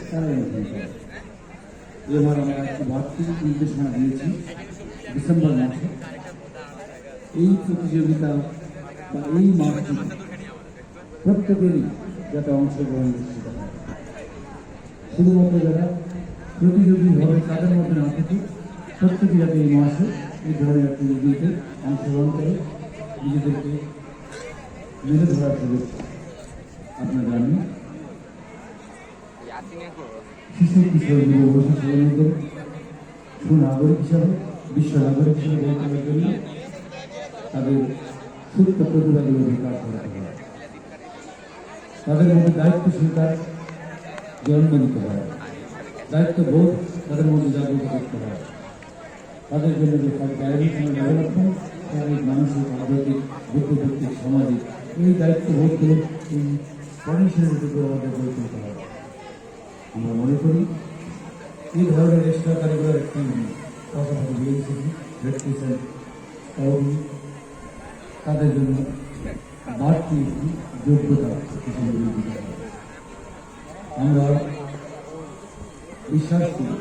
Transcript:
তারাই অংশগ্রহণ করে। এবার আমরা একটি বাড়তি নির্দেশনা দিয়েছি ডিসেম্বর মাসে এই প্রতিযোগিতা বা এই মাসটি প্রত্যেকেরই যাতে অংশগ্রহণ নিশ্চিত হয়। শুধুমাত্র যারা প্রতিযোগী হবে তাদের মধ্যে না থেকে প্রত্যেকে যাতে এই মাসে এই ধরনের অ্যাক্টিভিটিতে অংশগ্রহণ করে নিজেদেরকে মেলে ধরার শুভেচ্ছা। আপনারা জানেন শিশু কিশোর যুববয়সী ছেলেমেয়েদের সুনাগরিক হিসাবে বিশ্ব নাগরিক হিসাবে গড়ে তোলার জন্য তাদের সুপ্ত প্রতিভাগুলো বিকাশ করাতে হবে। তাদের মধ্যে দায়িত্বশীলতার জন্ম দিতে হয়, দায়িত্ববোধ তাদের মধ্যে জাগ্রত করতে হয়। তাদের জন্য যে শারীরিক ডেভেলপমেন্ট, শারীরিক, মানসিক, আধ্যাত্মিক, বুদ্ধিভিত্তিক, সামাজিক এই দায়িত্ববোধগুলো এই পড়াশোনার দিকে আমাদের গড়ে তুলতে হবে। আমরা মনে করি এই ধরনের এক্সট্রা কারিকুলার অ্যাক্টিভিটি পাশাপাশি বিএনসিসি, ভেট্রিসেন তাদের জন্য বাড়তি একটি যোগ্যতা হিসেবে বিবেচিত হয়। আমরা বিশ্বাস করি